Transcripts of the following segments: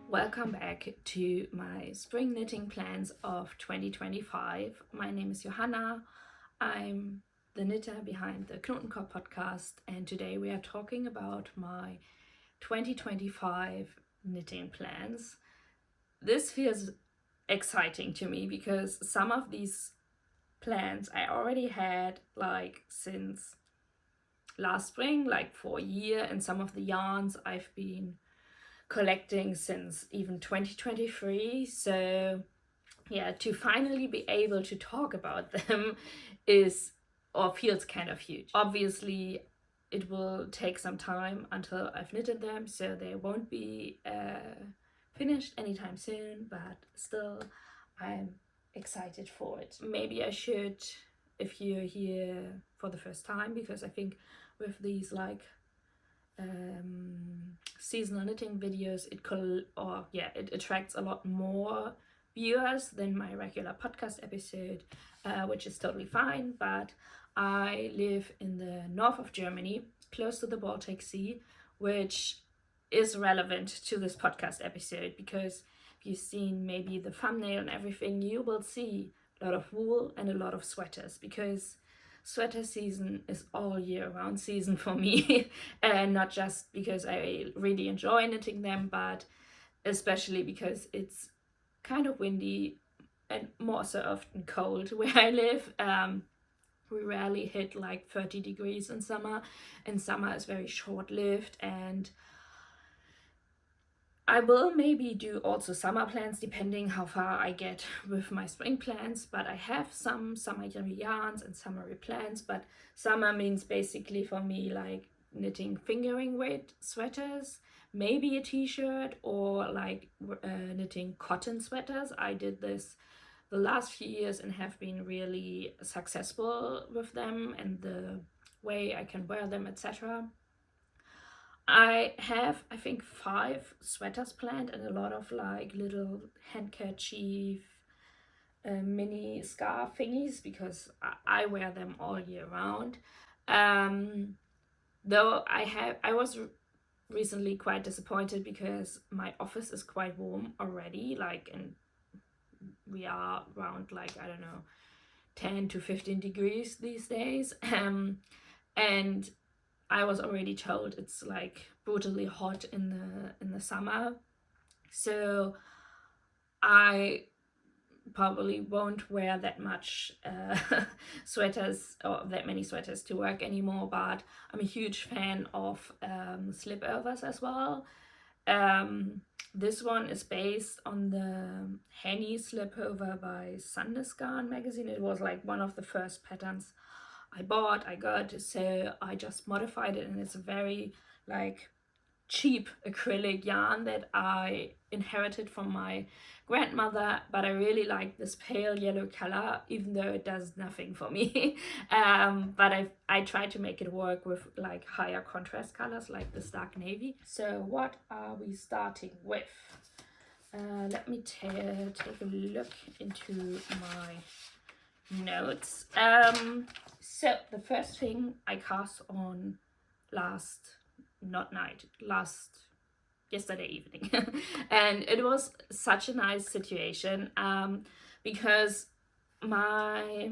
Welcome back to my spring knitting plans of 2025. My name is Johanna. I'm the knitter behind the Knotenkopp podcast, and today we are talking about my 2025 knitting plans. This feels exciting to me because some of these plans I already had since last spring, for a year, and some of the yarns I've been collecting since even 2023. So yeah, to finally be able to talk about them feels kind of huge. Obviously it will take some time until I've knitted them, so they won't be finished anytime soon, but still I'm excited for it. Maybe I should, if you're here for the first time, because I think with these seasonal knitting videos, it attracts a lot more viewers than my regular podcast episode, which is totally fine. But I live in the north of Germany, close to the Baltic Sea, which is relevant to this podcast episode because if you've seen maybe the thumbnail and everything, you will see a lot of wool and a lot of sweaters, because sweater season is all year round season for me. And not just because I really enjoy knitting them, but especially because it's kind of windy and more so often cold where I live. We rarely hit 30 degrees in summer, and summer is very short-lived. And I will maybe do also summer plans depending how far I get with my spring plans, but I have some summery yarns and summery plans. But summer means basically for me knitting fingering weight sweaters, maybe a t-shirt, or knitting cotton sweaters. I did this the last few years and have been really successful with them and the way I can wear them, etc. I have, I think, 5 sweaters planned and a lot of little handkerchief, mini scarf thingies, because I wear them all year round. Though I was recently quite disappointed because my office is quite warm already, and we are around I don't know, 10 to 15 degrees these days. And I was already told it's brutally hot in the summer, so I probably won't wear that much sweaters or that many sweaters to work anymore. But I'm a huge fan of slipovers as well. This one is based on the Henny slipover by Sunday's Garn magazine. It was one of the first patterns I got, so I just modified it, and it's a very cheap acrylic yarn that I inherited from my grandmother, but I really like this pale yellow color, even though it does nothing for me. But I try to make it work with higher contrast colors like this dark navy. So what are we starting with? Let me take a look into my notes. So the first thing I cast on yesterday evening and it was such a nice situation, because my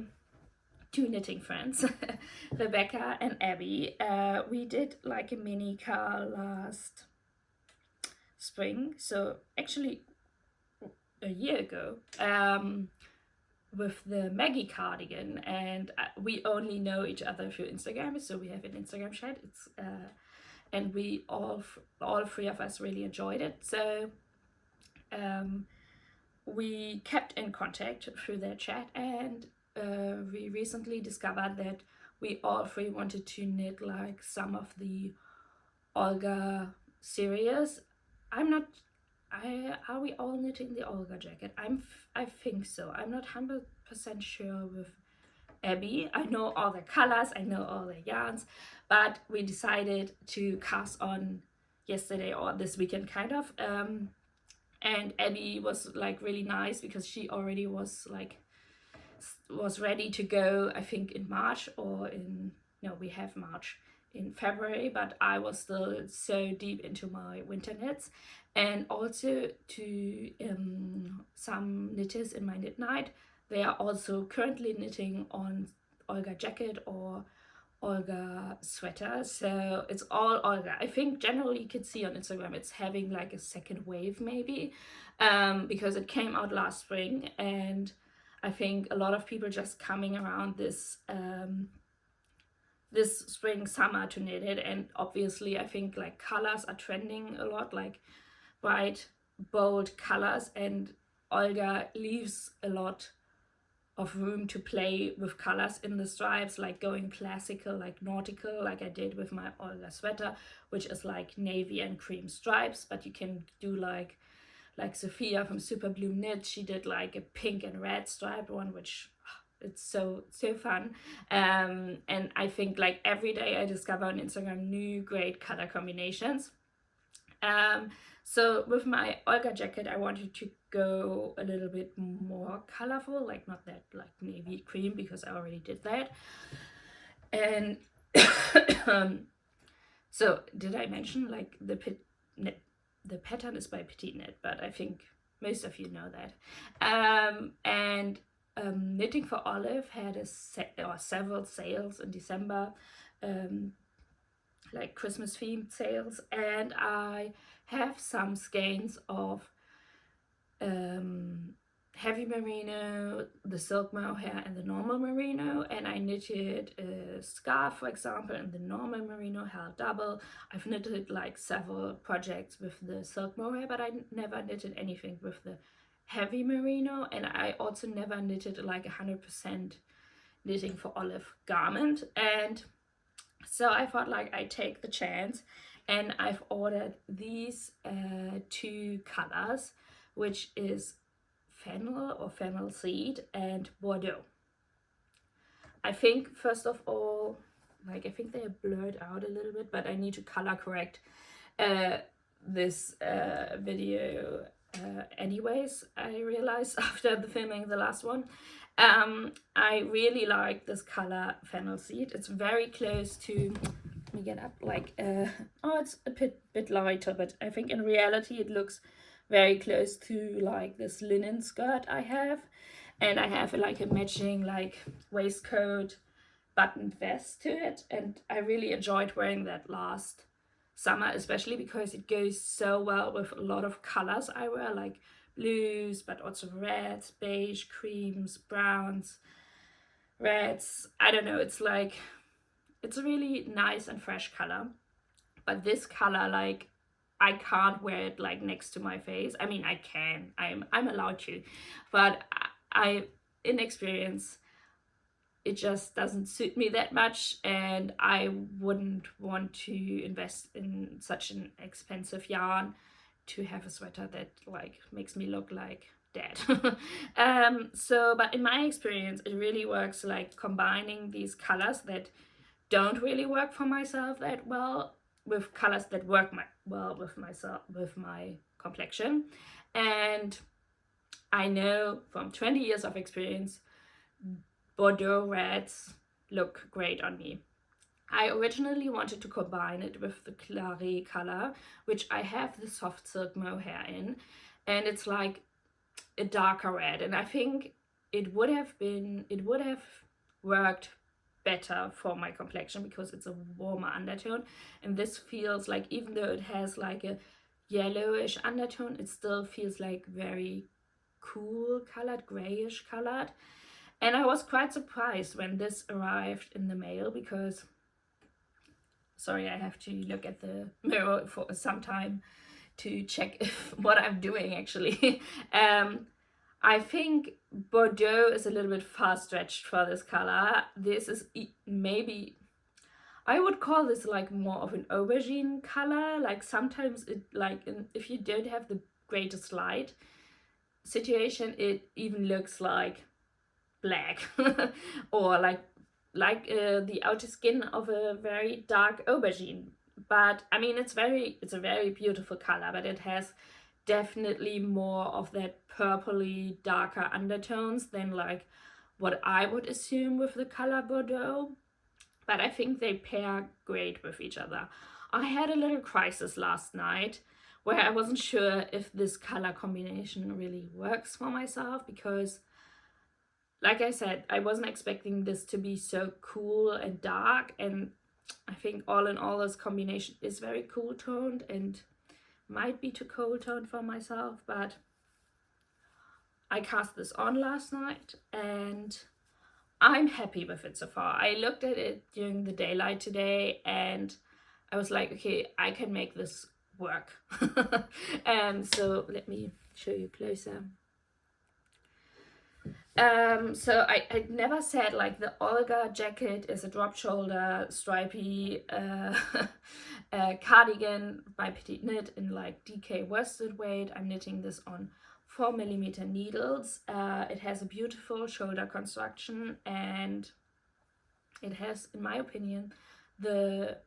2 knitting friends Rebecca and Abby, we did a mini car last spring, so actually a year ago, with the Maggie cardigan, and we only know each other through Instagram, so we have an Instagram chat. It's and we all 3 of us really enjoyed it, so we kept in contact through their chat, and we recently discovered that we all 3 wanted to knit some of the Olga series. Are we all knitting the Olga jacket? I think so. I'm not 100% sure with Abby. I know all the colors, I know all the yarns, but we decided to cast on yesterday or this weekend kind of. And Abby was really nice because she already was ready to go, I think in March, or we have March in February, but I was still so deep into my winter knits. And also to some knitters in my knit night, they are also currently knitting on Olga Jacket or Olga Sweater. So it's all Olga. I think generally you could see on Instagram it's having like a second wave maybe, because it came out last spring, and I think a lot of people just coming around this this spring summer to knit it. And obviously I think like colors are trending a lot, like bright bold colors, and Olga leaves a lot of room to play with colors in the stripes, like going classical, like nautical, like I did with my Olga sweater, which is like navy and cream stripes. But you can do like Sophia from Super Bloom Knit, she did like a pink and red striped one, which it's so fun. And I think like every day I discover on Instagram new great color combinations. So with my Olga jacket, I wanted to go a little bit more colorful, like not that like navy cream, because I already did that. And so did I mention like the pattern is by Petite Knit, but I think most of you know that. And Knitting for Olive had several sales in December, like Christmas themed sales, and I have some skeins of heavy merino, the silk mohair, and the normal merino. And I knitted a scarf, for example, in the normal merino held double. I've knitted like several projects with the silk mohair, but I never knitted anything with the heavy merino. And I also never knitted like 100% Knitting for Olive garment. And so I thought like I take the chance, and I've ordered these two colors, which is fennel or fennel seed and Bordeaux. I think first of all, like I think they are blurred out a little bit, but I need to color correct this video anyways, I realized after the filming the last one. I really like this color fennel seed. It's very close to, let me get up, like oh, it's a bit lighter, but I think in reality it looks very close to like this linen skirt I have. And I have like a matching like waistcoat buttoned vest to it, and I really enjoyed wearing that last summer, especially because it goes so well with a lot of colors I wear, like blues, but also reds, beige, creams, browns, reds. I don't know, it's like, it's a really nice and fresh color. But this color, like, I can't wear it like next to my face. I mean, I can, I'm allowed to, but I in experience, it just doesn't suit me that much, and I wouldn't want to invest in such an expensive yarn to have a sweater that like makes me look like dead. So, but in my experience, it really works, like combining these colors that don't really work for myself that well with colors that work well with myself, with my complexion. And I know from 20 years of experience, Bordeaux reds look great on me. I originally wanted to combine it with the Claret color, which I have the soft silk mohair in, and it's like a darker red, and I think it would have worked better for my complexion because it's a warmer undertone, and this feels like, even though it has like a yellowish undertone, it still feels like very cool colored, grayish colored. And I was quite surprised when this arrived in the mail, because, sorry, I have to look at the mirror for some time to check if what I'm doing actually. I think Bordeaux is a little bit far stretched for this color. This is maybe, I would call this like more of an aubergine color. Like sometimes it, like if you don't have the greatest light situation, it even looks like black or like the outer skin of a very dark aubergine. But I mean, it's a very beautiful color, but it has definitely more of that purpley darker undertones than like what I would assume with the color Bordeaux. but I think they pair great with each other. I had a little crisis last night where I wasn't sure if this color combination really works for myself, because like I said, I wasn't expecting this to be so cool and dark, and I think all in all this combination is very cool toned and might be too cool toned for myself, but I cast this on last night and I'm happy with it so far. I looked at it during the daylight today and I was like, okay, I can make this work. So let me show you closer. So I never said like the Olga Jacket is a drop shoulder stripy cardigan by Petite Knit in like DK worsted weight. I'm knitting this on 4mm needles. It has a beautiful shoulder construction and it has, in my opinion, the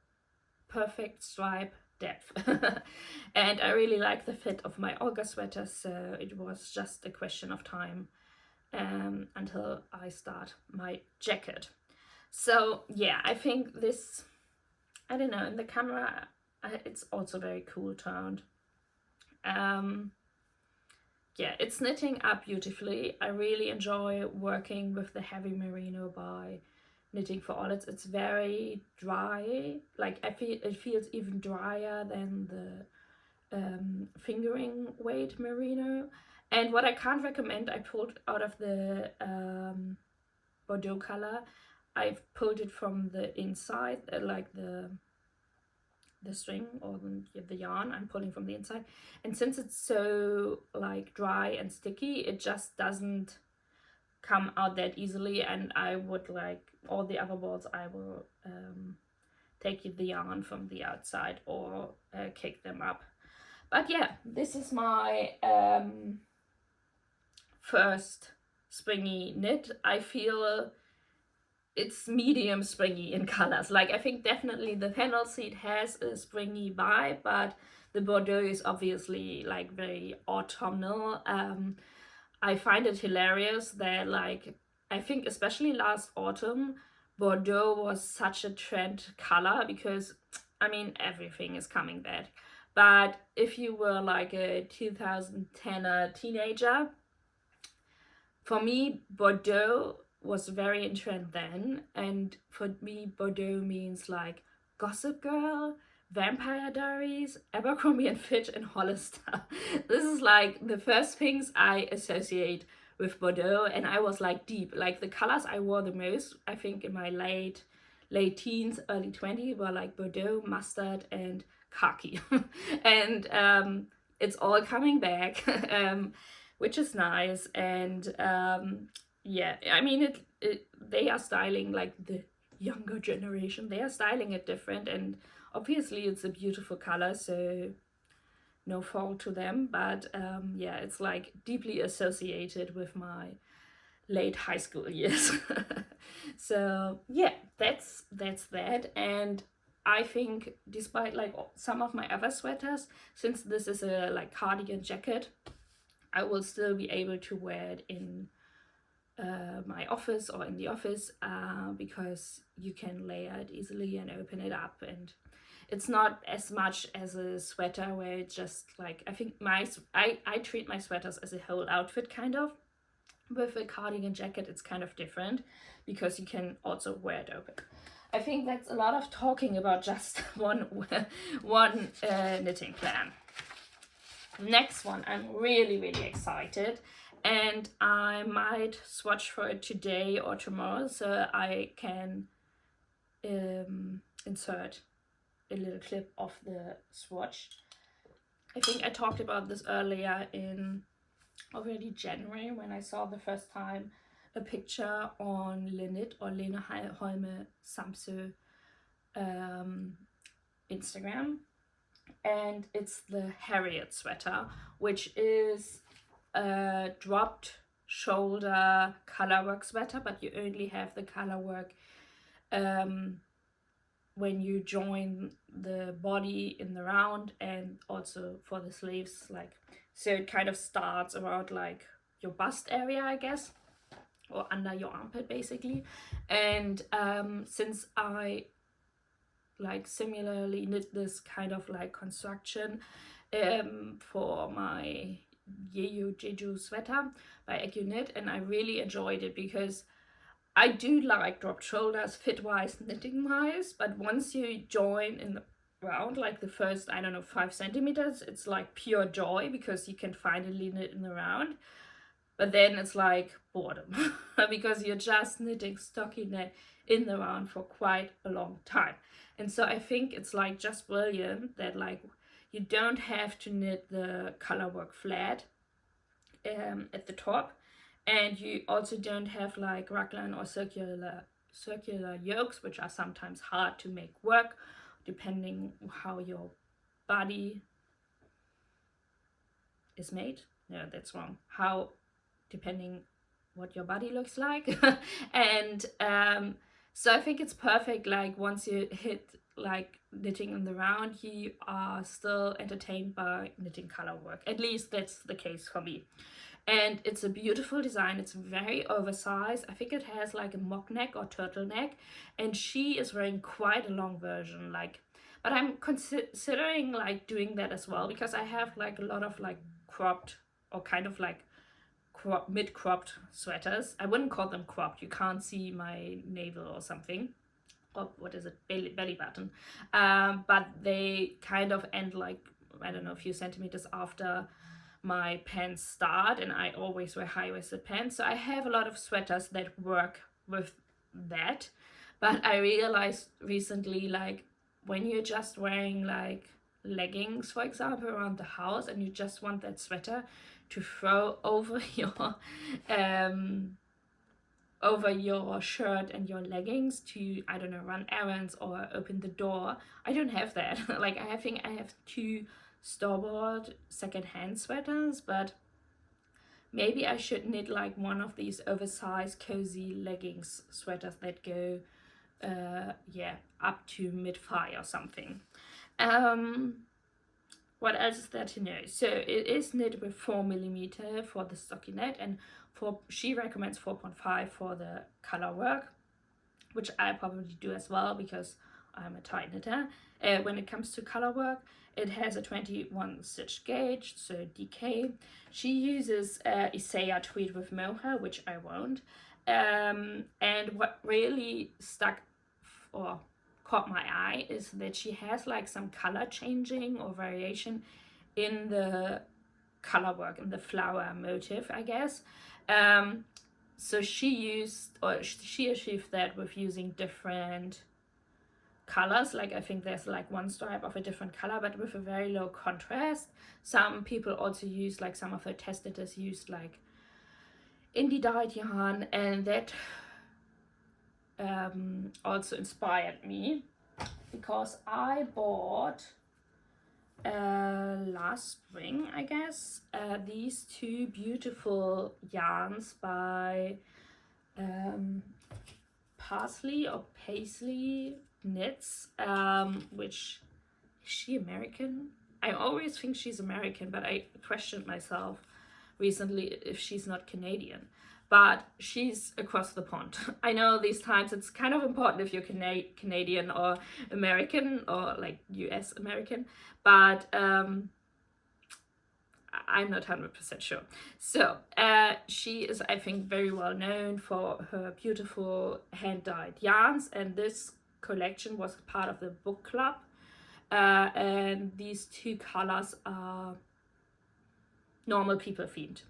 perfect stripe depth. And I really like the fit of my Olga sweater, so it was just a question of time until I start my jacket. So yeah, I think this, I don't know, in the camera it's also very cool toned. Yeah, it's knitting up beautifully. I really enjoy working with the heavy merino by Knitting for All. It's very dry, like I feel it feels even drier than the fingering weight merino. And what I can't recommend, I pulled out of the Bordeaux color. I've pulled it from the inside, like the string or the yarn. I'm pulling from the inside, and since it's so like dry and sticky, it just doesn't come out that easily. And I would, like all the other balls, I will take the yarn from the outside or kick them up. But yeah, this is my first springy knit. I feel it's medium springy in colors. Like I think definitely the fennel seed has a springy vibe, but the Bordeaux is obviously like very autumnal. I find it hilarious that, like, I think especially last autumn, Bordeaux was such a trend color because, I mean, everything is coming back. But if you were like a 2010er teenager, for me, Bordeaux was very in trend then. And for me, Bordeaux means like Gossip Girl, Vampire Diaries, Abercrombie and Fitch, and Hollister. This is like the first things I associate with Bordeaux, and I was like deep. Like the colors I wore the most, I think in my late teens, early 20s, were like Bordeaux, mustard, and khaki. And it's all coming back, which is nice. And yeah, I mean, they are styling, like the younger generation, they are styling it different, and obviously it's a beautiful color, so no fault to them. But yeah, it's like deeply associated with my late high school years. So yeah, that's that. And I think despite like some of my other sweaters, since this is a like cardigan jacket, I will still be able to wear it in my office or in the office, because you can layer it easily and open it up, and it's not as much as a sweater where it's just like, I think I treat my sweaters as a whole outfit kind of. With a cardigan jacket it's kind of different because you can also wear it open. I think that's a lot of talking about just one knitting plan. Next one, I'm really excited, and I might swatch for it today or tomorrow so I can insert a little clip of the swatch. I think I talked about this earlier in already January when I saw the first time a picture on Linit or Lena Holme Samsø Instagram, and it's the Harriet Sweater, which is a dropped shoulder colorwork sweater, but you only have the colorwork when you join the body in the round, and also for the sleeves, like, so it kind of starts around like your bust area, I guess. or under your armpit basically. And since I like similarly knit this kind of like construction for my Jeju sweater by Knit, and I really enjoyed it because I do like dropped shoulders fit wise, knitting wise, but once you join in the round, like the first, I don't know, 5 centimeters, it's like pure joy because you can finally knit in the round. But then it's like boredom because you're just knitting stockinette in the round for quite a long time. And so I think it's like just brilliant that like you don't have to knit the color work flat at the top, and you also don't have like raglan or circular yokes, which are sometimes hard to make work depending how your body is made. No, that's wrong. How, depending what your body looks like. And so I think it's perfect, like once you hit like knitting in the round, you are still entertained by knitting color work. At least that's the case for me. And it's a beautiful design. It's very oversized. I think it has like a mock neck or turtleneck, and she is wearing quite a long version, like, but I'm considering like doing that as well, because I have like a lot of like cropped or kind of like mid-cropped sweaters. I wouldn't call them cropped, you can't see my navel or something, or what is it, belly button, but they kind of end like, I don't know, a few centimeters after my pants start, and I always wear high-waisted pants, so I have a lot of sweaters that work with that. But I realized recently, like when you're just wearing like leggings, for example, around the house, and you just want that sweater to throw over your shirt and your leggings to, I don't know, run errands or open the door, I don't have that. Like I think I have 2 store-bought second-hand sweaters, but maybe I should knit like one of these oversized cozy leggings sweaters that go up to mid-thigh or something. What else is there to know? So it is knit with 4mm for the stockinette, and she recommends 4.5 for the color work, which I probably do as well because I'm a tight knitter. When it comes to color work, it has a 21 stitch gauge, so DK. She uses Isaiah tweed with mohair, which I won't. And what really stuck or caught my eye is that she has like some color changing or variation in the color work, in the flower motif, I guess. So she achieved that with using different colors. Like I think there's like one stripe of a different color, but with a very low contrast. Some people also use, like some of the test knitters used like indie dyed yarn, and that also inspired me because I bought last spring, I guess, these 2 beautiful yarns by Basile Knits, which, is she American? I always think she's American, but I questioned myself recently if she's not Canadian. But she's across the pond. I know these times it's kind of important if you're Canadian or American or like US American, but I'm not 100% sure. So she is, I think, very well known for her beautiful hand-dyed yarns, and this collection was part of the book club, and these 2 colors are Normal People themed.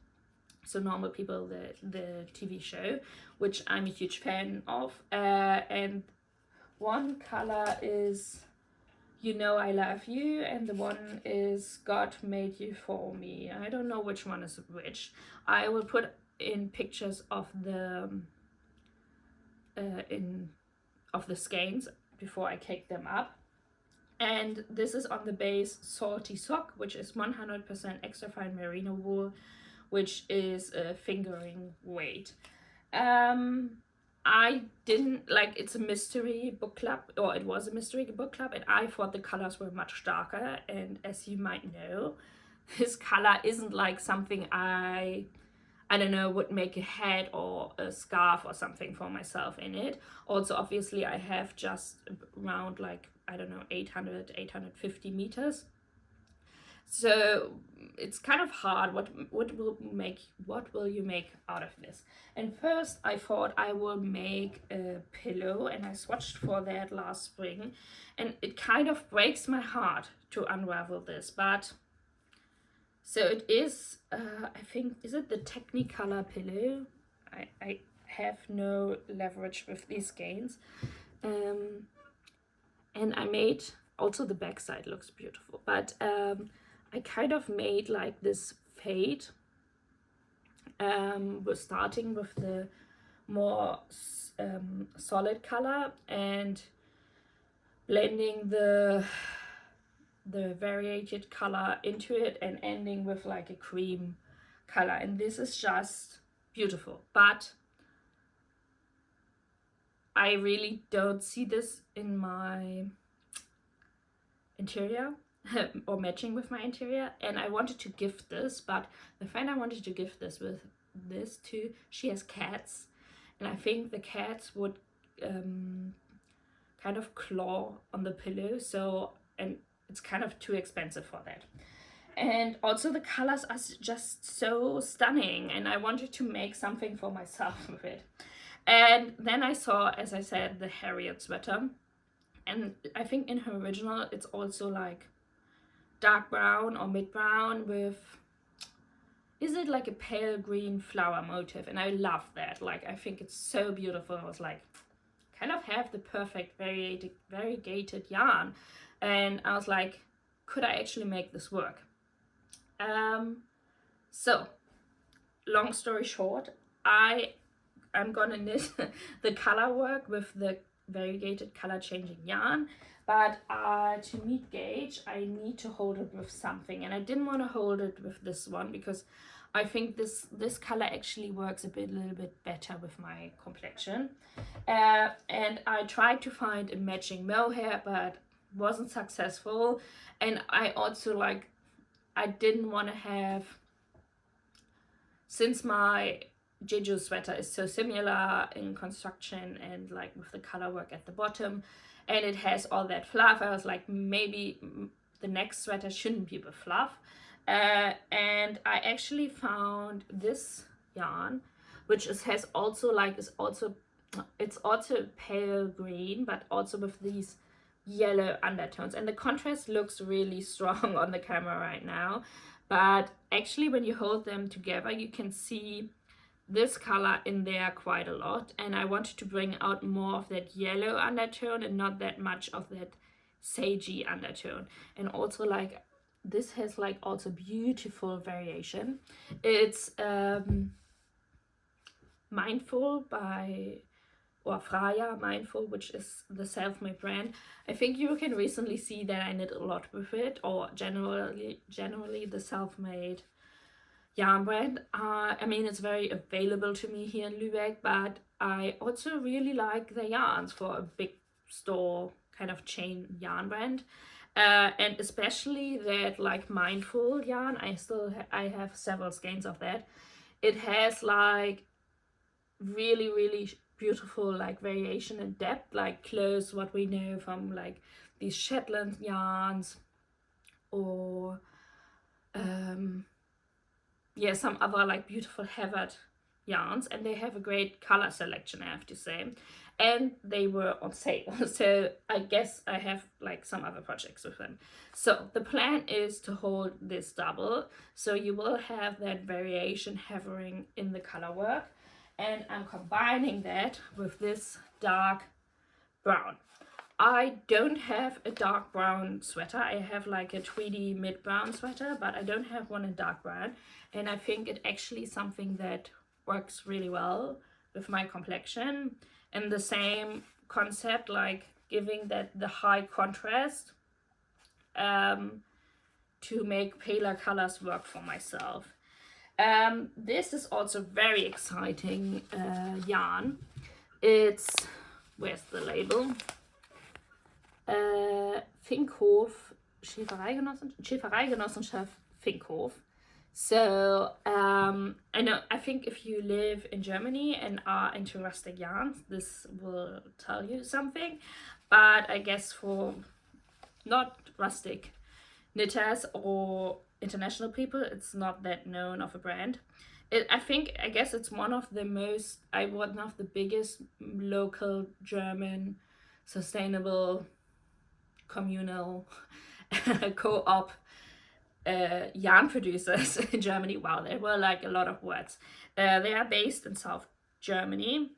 So Normal People, the TV show, which I'm a huge fan of, and one color is You Know I Love You, and the one is God Made You For Me. I don't know which one is which. I will put in pictures of the skeins before I cake them up. And this is on the base Salty Sock, which is 100% extra fine merino wool, which is a fingering weight. I didn't like, it's a mystery book club, or it was a mystery book club, and I thought the colors were much darker, and as you might know, this color isn't like something I I don't know, would make a hat or a scarf or something for myself in it. Also, obviously, I have just around like, I don't know, 850 meters. So it's kind of hard. What will you make out of this? And first I thought I will make a pillow, and I swatched for that last spring, and it kind of breaks my heart to unravel this, but so it is, I think, is it the Technicolor pillow? I have no leverage with these skeins. And I made, also the back side looks beautiful, but I kind of made like this fade. We're starting with the more solid color and blending the variated color into it and ending with like a cream color, and this is just beautiful. But I really don't see this in my interior or matching with my interior, and I wanted to gift this, but the friend I wanted to gift this with this to, she has cats, and I think the cats would kind of claw on the pillow, so, and it's kind of too expensive for that. And also the colors are just so stunning, and I wanted to make something for myself with it. And then I saw, as I said, the Harriet Sweater, and I think in her original it's also like dark brown or mid brown with, is it like a pale green flower motif, and I love that. Like, I think it's so beautiful. I was like, kind of have the perfect variegated yarn, and I was like, could I actually make this work? So long story short, I'm gonna knit the color work with the variegated color changing yarn, but to meet gauge I need to hold it with something, and I didn't want to hold it with this one because I think this color actually works a little bit better with my complexion. And I tried to find a matching mohair, but wasn't successful. And I also like, I didn't want to have, since my Jeju sweater is so similar in construction and like with the color work at the bottom, and it has all that fluff, I was like, maybe the next sweater shouldn't be with fluff. And I actually found this yarn, which has also like, it's also pale green, but also with these yellow undertones, and the contrast looks really strong on the camera right now, but actually when you hold them together you can see this color in there quite a lot, and I wanted to bring out more of that yellow undertone and not that much of that sagey undertone. And also like, this has like also beautiful variation. It's Mindful by, or Freya Mindful, which is the self-made brand. I think you can recently see that I knit a lot with it, or generally the self-made yarn brand. I mean, it's very available to me here in Lübeck, but I also really like the yarns for a big store kind of chain yarn brand. And especially that like Mindful yarn, I have several skeins of that. It has like really beautiful like variation and depth, like close what we know from like these Shetland yarns, or yeah, some other like beautiful Havard yarns, and they have a great color selection, I have to say, and they were on sale. So I guess I have like some other projects with them. So the plan is to hold this double, so you will have that variation hovering in the color work, and I'm combining that with this dark brown. I don't have a dark brown sweater. I have like a tweedy mid brown sweater, but I don't have one in dark brown, and I think it actually is something that works really well with my complexion, and the same concept, like giving that the high contrast to make paler colors work for myself. This is also very exciting yarn. It's, where's the label? Finkhof, Schäfereigenossenschaft Finkhof. So I think if you live in Germany and are into rustic yarns, this will tell you something. But I guess for not rustic knitters or international people, it's not that known of a brand. I guess it's one of the biggest local German sustainable communal co-op yarn producers in Germany. Wow, there were like a lot of words. They are based in South Germany,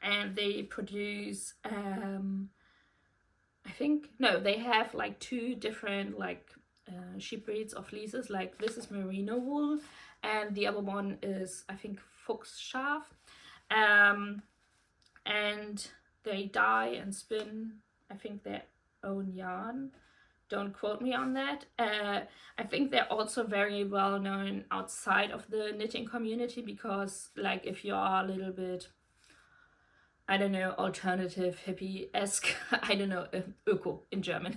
and they produce. I think no, they have like two different like sheep breeds of fleeces. Like this is merino wool, and the other one is I think Fuchsschaf. Um, and they dye and spin, I think, their own yarn. Don't quote me on that. I think they're also very well known outside of the knitting community because, like, if you are a little bit, I don't know, alternative hippie-esque, I don't know, öko in German,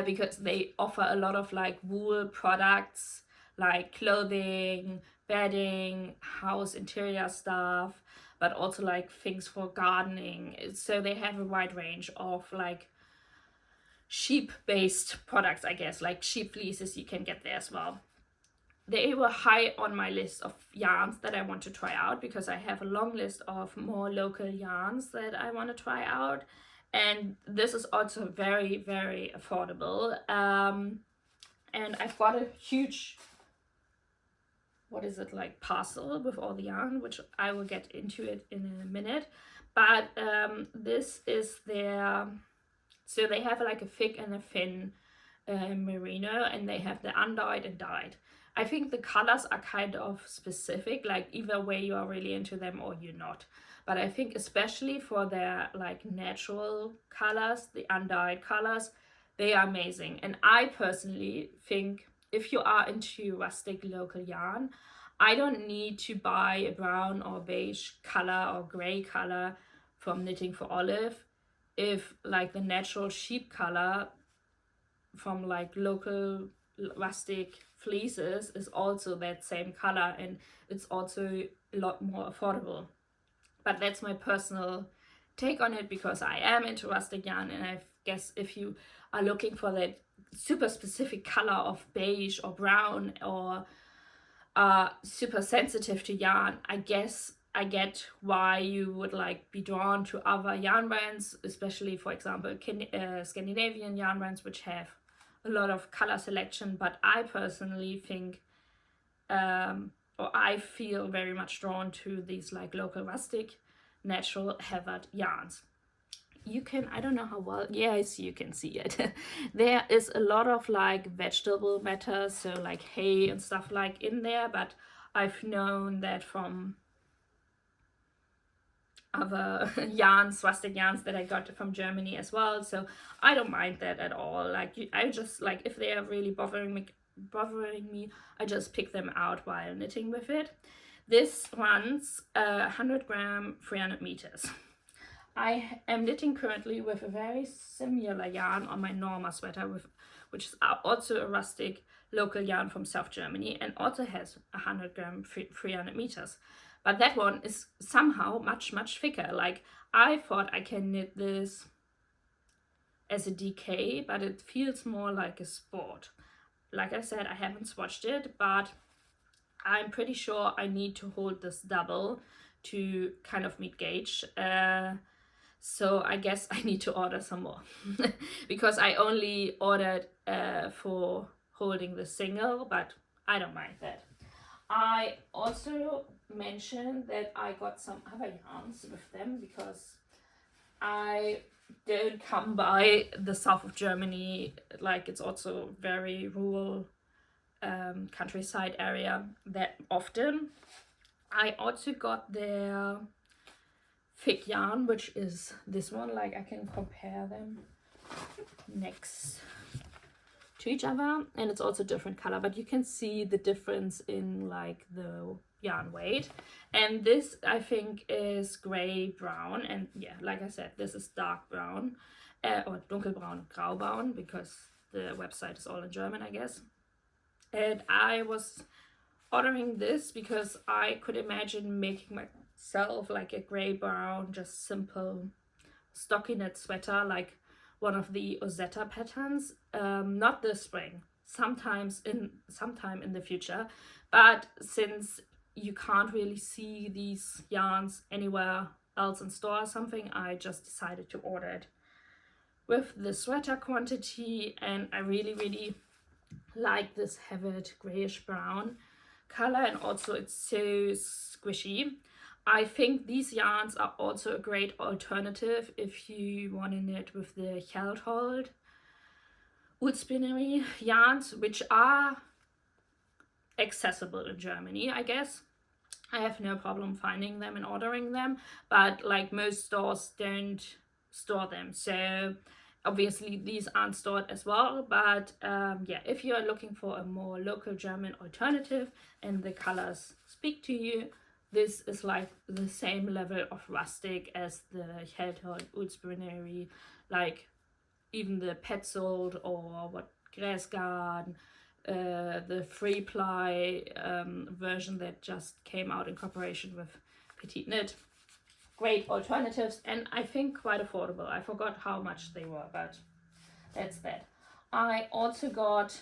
because they offer a lot of like wool products, like clothing, bedding, house interior stuff, but also like things for gardening. So they have a wide range of like sheep-based products, I guess, like sheep fleeces you can get there as well. They were high on my list of yarns that I want to try out because I have a long list of more local yarns that I want to try out. And this is also very, very affordable. And I've got a huge, what is it, like parcel with all the yarn, which I will get into it in a minute. But this is their, so they have like a thick and a thin merino, and they have the undyed and dyed. I think the colors are kind of specific, like either way you are really into them or you're not. But I think especially for their like natural colors, the undyed colors, they are amazing. And I personally think if you are into rustic local yarn, I don't need to buy a brown or beige color or gray color from Knitting for Olive if like the natural sheep color from like local rustic fleeces is also that same color, and it's also a lot more affordable. But that's my personal take on it because I am into rustic yarn, and I guess if you are looking for that super specific color of beige or brown or super sensitive to yarn, I guess I get why you would like be drawn to other yarn brands, especially for example Scandinavian yarn brands, which have a lot of color selection. But I personally think or I feel very much drawn to these like local rustic natural heathered yarns. You can, I don't know how well, yes, you can see it. There is a lot of like vegetable matter, so like hay and stuff like in there, but I've known that from other yarns, rustic yarns that I got from Germany as well, so I don't mind that at all. Like I just like, if they are really bothering me, I just pick them out while knitting with it. This runs 100 gram 300 meters. I am knitting currently with a very similar yarn on my Norma sweater, which is also a rustic local yarn from South Germany and also has 100 gram 300 meters. But that one is somehow much, much thicker. Like I thought I can knit this as a DK, but it feels more like a sport. Like I said, I haven't swatched it, but I'm pretty sure I need to hold this double to kind of meet gauge. So I guess I need to order some more because I only ordered for holding the single, but I don't mind that. I also mentioned that I got some other yarns with them because I don't come by the south of Germany, like it's also very rural countryside area that often. I also got their thick yarn, which is this one. Like I can compare them next to each other, and it's also different color, but you can see the difference in like the yarn weight. And this I think is gray brown, and yeah, like I said, this is dark brown or dunkelbraun graubraun because the website is all in German, I guess. And I was ordering this because I could imagine making myself like a gray brown, just simple stockinette sweater, like one of the Ozetta patterns. Not this spring, sometime in the future, but since you can't really see these yarns anywhere else in store or something, I just decided to order it with the sweater quantity. And I really like this Harriet grayish brown color, and also it's so squishy. I think these yarns are also a great alternative if you want to knit with the Held wood spinnery yarns, which are accessible in Germany, I guess. I have no problem finding them and ordering them, but like most stores don't store them, so obviously these aren't stored as well. But yeah, if you are looking for a more local German alternative and the colors speak to you, this is like the same level of rustic as the Held wood spinnery, like even the Petzold or what Gräsgarn, the 3-ply version that just came out in cooperation with Petit Knit. Great alternatives, and I think quite affordable. I forgot how much they were, but that's that. I also got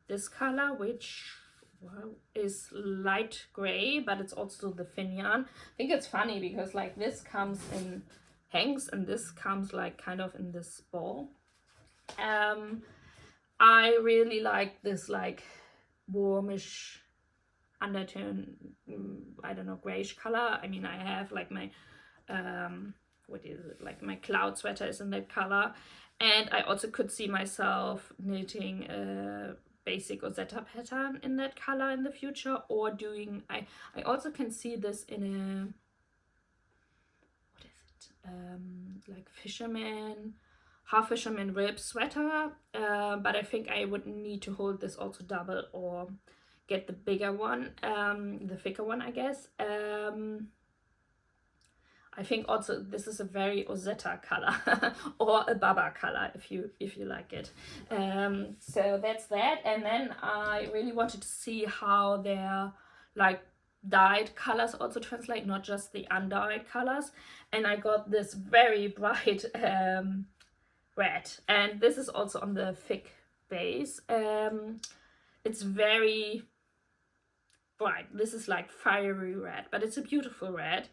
this color, which is light gray, but it's also the thin yarn. I think it's funny because like this comes in hanks and this comes like kind of in this ball. I really like this like warmish undertone, I don't know, grayish color. I mean, I have like my what is it, like my cloud sweater is in that color, and I also could see myself knitting a basic Ozetta pattern in that color in the future, or doing, I also can see this in a, what is it, like half fisherman rib sweater, but I think I would need to hold this also double or get the bigger one, the thicker one, I guess. I think also this is a very Ozetta color or a Baba color if you like it. So that's that. And then I really wanted to see how their like dyed colors also translate, not just the undyed colors. And I got this very bright red, and this is also on the thick base. It's very bright. This is like fiery red, but it's a beautiful red.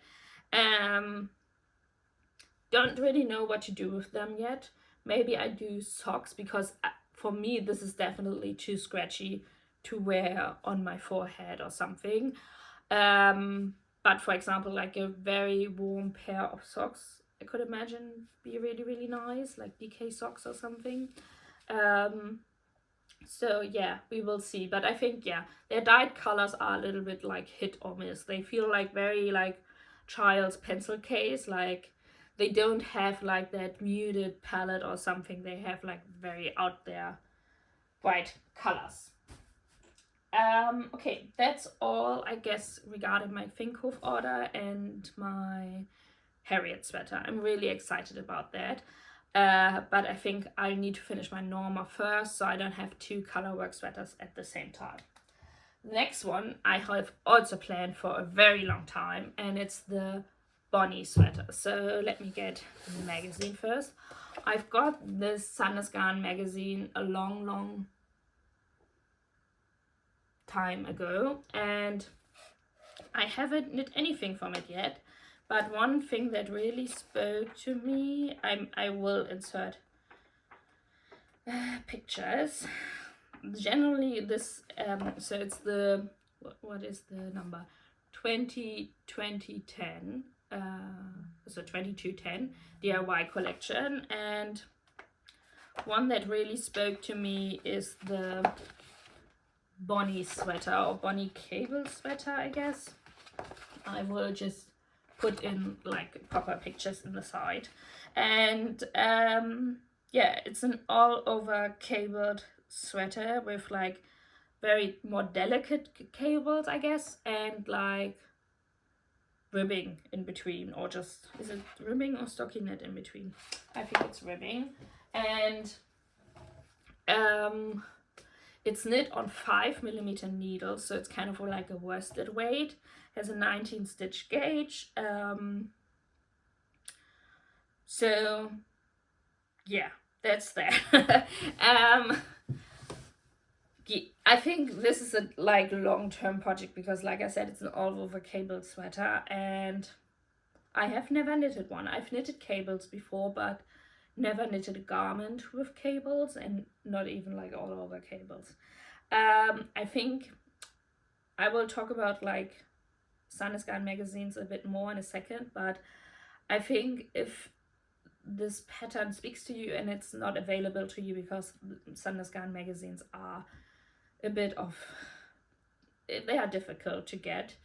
Don't really know what to do with them yet. Maybe I do socks, because for me this is definitely too scratchy to wear on my forehead or something. But for example, like a very warm pair of socks, I could imagine be really nice, like DK socks or something. So yeah, we will see. But I think, yeah, their dyed colors are a little bit like hit or miss. They feel like very like child's pencil case, like they don't have like that muted palette or something. They have like very out there bright colors. Okay, that's all I guess regarding my Finkhof order and my Harriet sweater. I'm really excited about that. But I think I need to finish my Norma first, so I don't have 2 colorwork sweaters at the same time. The next one I have also planned for a very long time, and it's the Bonnie sweater. So let me get the magazine first. I've got this Sandnesgarn magazine a long time ago, and I haven't knit anything from it yet. But one thing that really spoke to me, I will insert pictures. Generally this, so it's the, what is the number? 2010, so 2210 DIY collection. And one that really spoke to me is the Bonnie sweater, or Bonnie cable sweater, I guess. I will just put in like proper pictures in the side. And yeah, it's an all over cabled sweater with like very more delicate cables, I guess, and like ribbing in between, or just, is it ribbing or stockinette in between? I think it's ribbing. And It's knit on 5mm needles, so it's kind of like a worsted weight. Has a 19 stitch gauge. So yeah, that's that. I think this is a like long-term project because, like I said, it's an all-over cable sweater, and I have never knitted one. I've knitted cables before, but never knitted a garment with cables, and not even like all-over cables. I think I will talk about like Sandnes magazines a bit more in a second, but I think if this pattern speaks to you and it's not available to you because Sandnes magazines are a bit of, they are difficult to get,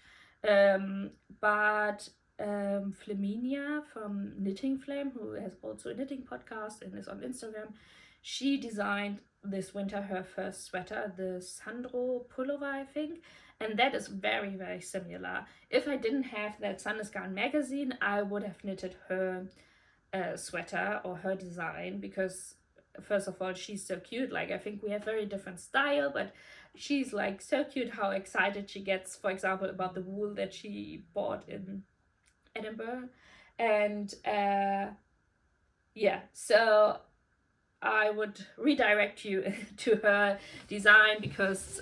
but Flaminia from Knitting Flame, who has also a knitting podcast and is on Instagram, she designed this winter her first sweater, the Sandro pullover, I think, and that is very, very similar. If I didn't have that Sandnes magazine, I would have knitted her sweater or her design, because first of all, she's so cute. Like, I think we have very different style, but she's like so cute how excited she gets, for example, about the wool that she bought in Edinburgh. And yeah, so I would redirect you to her design because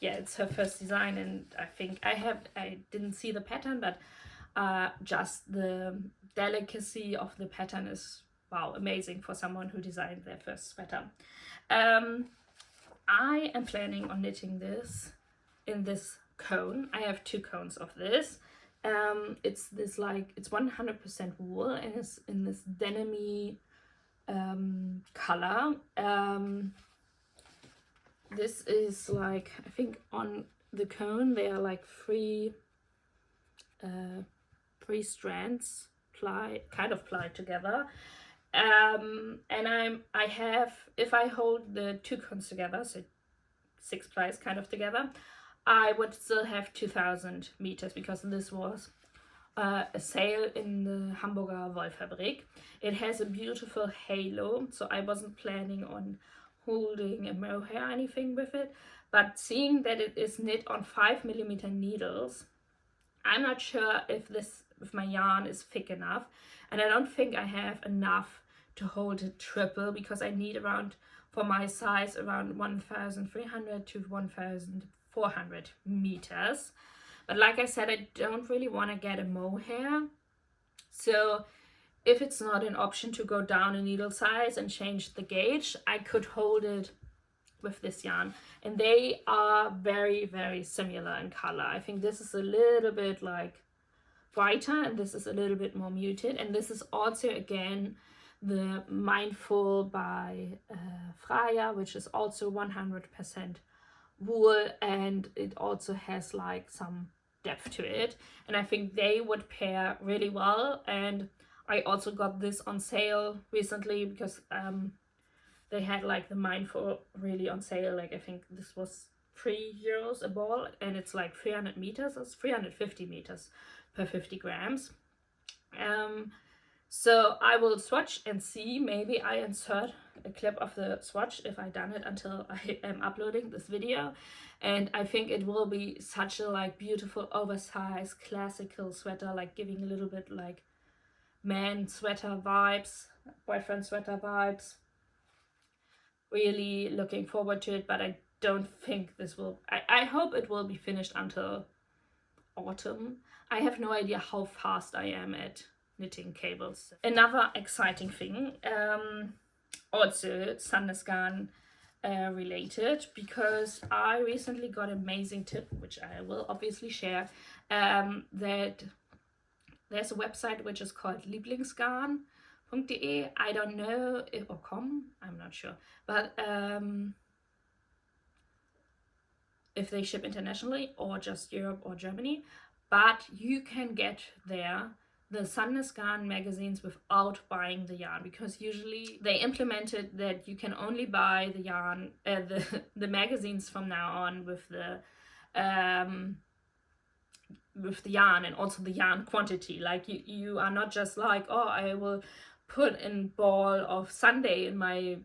yeah, it's her first design, and I think I didn't see the pattern, but just the delicacy of the pattern is, wow, amazing for someone who designed their first sweater. I am planning on knitting this in this cone. I have 2 cones of this. It's this like, it's 100% wool, and it's in this denim-y color. This is like, I think on the cone they are like 3 strands plied together. And I have, if I hold the 2 cones together, so 6 plies kind of together, I would still have 2000 meters, because this was a sale in the Hamburger Wollfabrik. It has a beautiful halo, so I wasn't planning on holding a mohair or anything with it, but seeing that it is knit on 5mm needles, I'm not sure if my yarn is thick enough, and I don't think I have enough to hold it triple, because I need around, for my size, around 1300 to 1400 meters. But like I said, I don't really want to get a mohair, so if it's not an option to go down a needle size and change the gauge, I could hold it with this yarn, and they are very, very similar in color. I think this is a little bit like brighter, and this is a little bit more muted, and this is also again the Mindful by Freya, which is also 100% wool, and it also has like some depth to it, and I think they would pair really well. And I also got this on sale recently because they had like the Mindful really on sale. Like, I think this was €3 a ball, and it's like 300 meters, it's 350 meters per 50 grams. So I will swatch and see. Maybe I insert a clip of the swatch if I done it until I am uploading this video. And I think it will be such a like beautiful oversized classical sweater, like giving a little bit like man sweater vibes, boyfriend sweater vibes. Really looking forward to it, but I don't think this will, I hope it will be finished until autumn. I have no idea how fast I am at knitting cables. Another exciting thing, also Sandnes related, because I recently got an amazing tip, which I will obviously share, that there's a website which is called Lieblingsgarn.de. I don't know if, or com, I'm not sure, but if they ship internationally or just Europe or Germany, but you can get there the Sandnes magazines without buying the yarn, because usually they implemented that you can only buy the yarn, the magazines from now on with the yarn, and also the yarn quantity. Like you are not just like, oh, I will put in ball of Sunday in my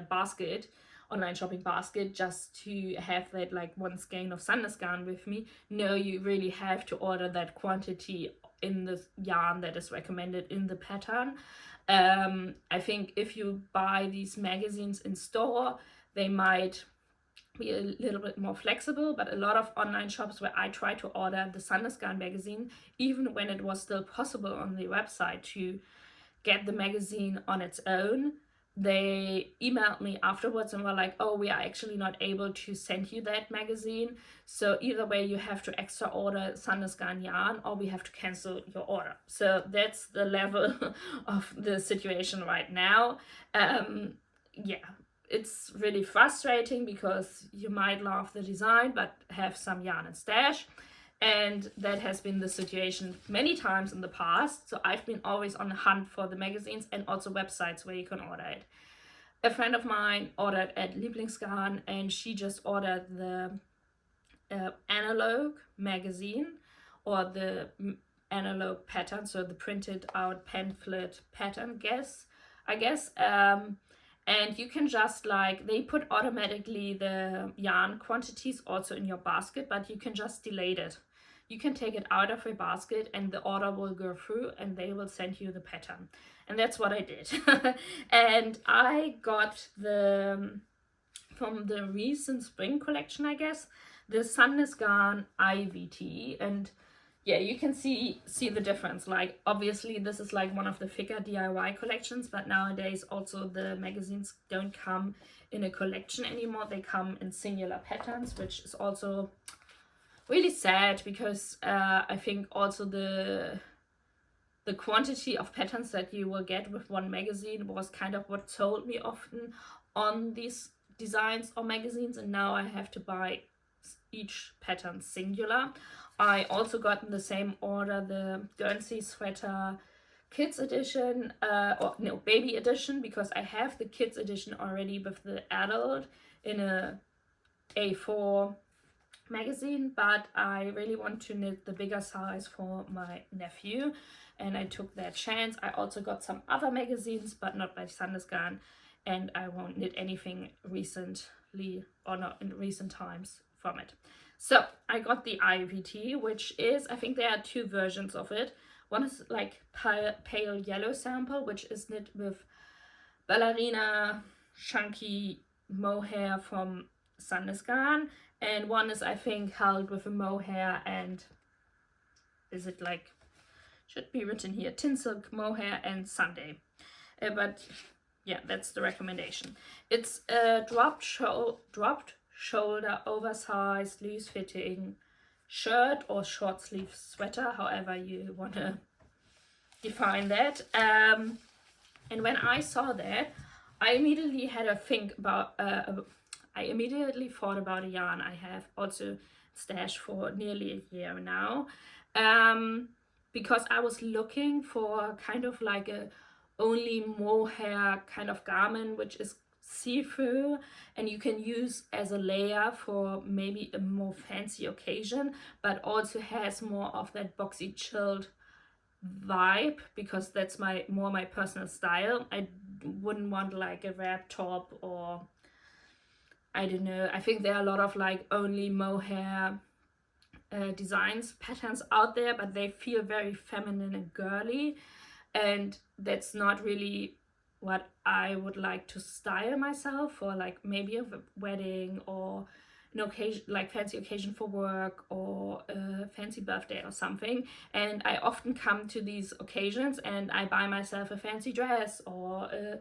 basket online shopping basket just to have that like one skein of Sandnes yarn with me. No, you really have to order that quantity in the yarn that is recommended in the pattern. I think if you buy these magazines in store, they might be a little bit more flexible, but a lot of online shops where I tried to order the Sandnes magazine, even when it was still possible on the website to get the magazine on its own, they emailed me afterwards and were like, oh, we are actually not able to send you that magazine, so either way you have to extra order Sandnes yarn or we have to cancel your order. So that's the level of the situation right now. Yeah, it's really frustrating because you might love the design but have some yarn in stash, and that has been the situation many times in the past. So I've been always on the hunt for the magazines and also websites where you can order it. A friend of mine ordered at Lieblingsgarn, and she just ordered the analog magazine, or the analog pattern, so the printed out pamphlet pattern, I guess. And you can just like, they put automatically the yarn quantities also in your basket, but you can just delete it. You can take it out of your basket and the order will go through and they will send you the pattern. And that's what I did. And I got from the recent spring collection, I guess, the Sandnes IVT, and yeah, you can see the difference. Like, obviously this is like one of the thicker DIY collections, but nowadays also the magazines don't come in a collection anymore. They come in singular patterns, which is also really sad, because I think also the quantity of patterns that you will get with one magazine was kind of what sold me often on these designs or magazines, and now I have to buy each pattern singular. I also got in the same order the Basile Sweater kids edition, or no, baby edition, because I have the kids edition already with the adult in a A4 magazine, but I really want to knit the bigger size for my nephew, and I took that chance. I also got some other magazines, but not by Sandnes, and I won't knit anything recently, or not in recent times, from it. So I got the IVT, which is, I think there are two versions of it. One is like pale yellow sample, which is knit with ballerina chunky mohair from Sandnes, and one is, I think, held with a mohair and, is it like, should be written here, tin silk mohair and Sunday. But yeah, that's the recommendation. It's a dropped shoulder, oversized, loose-fitting shirt or short sleeve sweater, however you want to define that. And when I saw that, I immediately had a think about, I immediately thought about a yarn I have also stashed for nearly a year now, because I was looking for kind of like a only mohair kind of garment, which is see-through and you can use as a layer for maybe a more fancy occasion, but also has more of that boxy chilled vibe, because that's more my personal style. I wouldn't want like a wrap top, or I don't know, I think there are a lot of like only mohair designs, patterns out there, but they feel very feminine and girly, and that's not really what I would like to style myself for, like maybe a wedding or an occasion, like fancy occasion for work, or a fancy birthday or something. And I often come to these occasions and I buy myself a fancy dress or a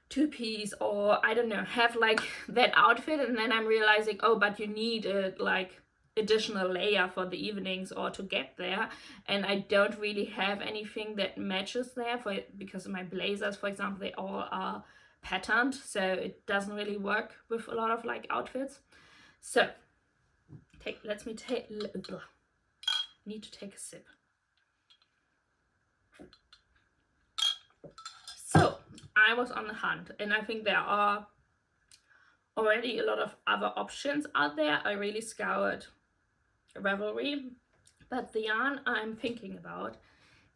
two-piece, or I don't know, have like that outfit, and then I'm realizing, oh, but you need a like additional layer for the evenings or to get there, and I don't really have anything that matches there because my blazers, for example, they all are patterned, so it doesn't really work with a lot of like outfits. So let me take need to take a sip. So I was on the hunt, and I think there are already a lot of other options out there. I really scoured Ravelry, but the yarn I'm thinking about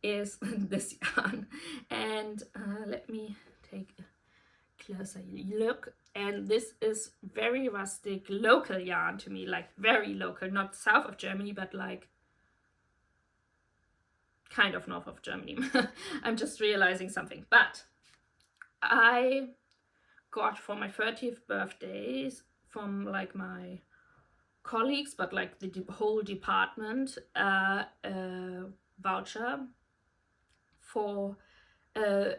is this yarn. And let me take a closer look. And this is very rustic local yarn to me, like very local, not south of Germany, but like kind of north of Germany. I'm just realizing something. But I got for my 30th birthday from like my colleagues, but like the whole department, a voucher for a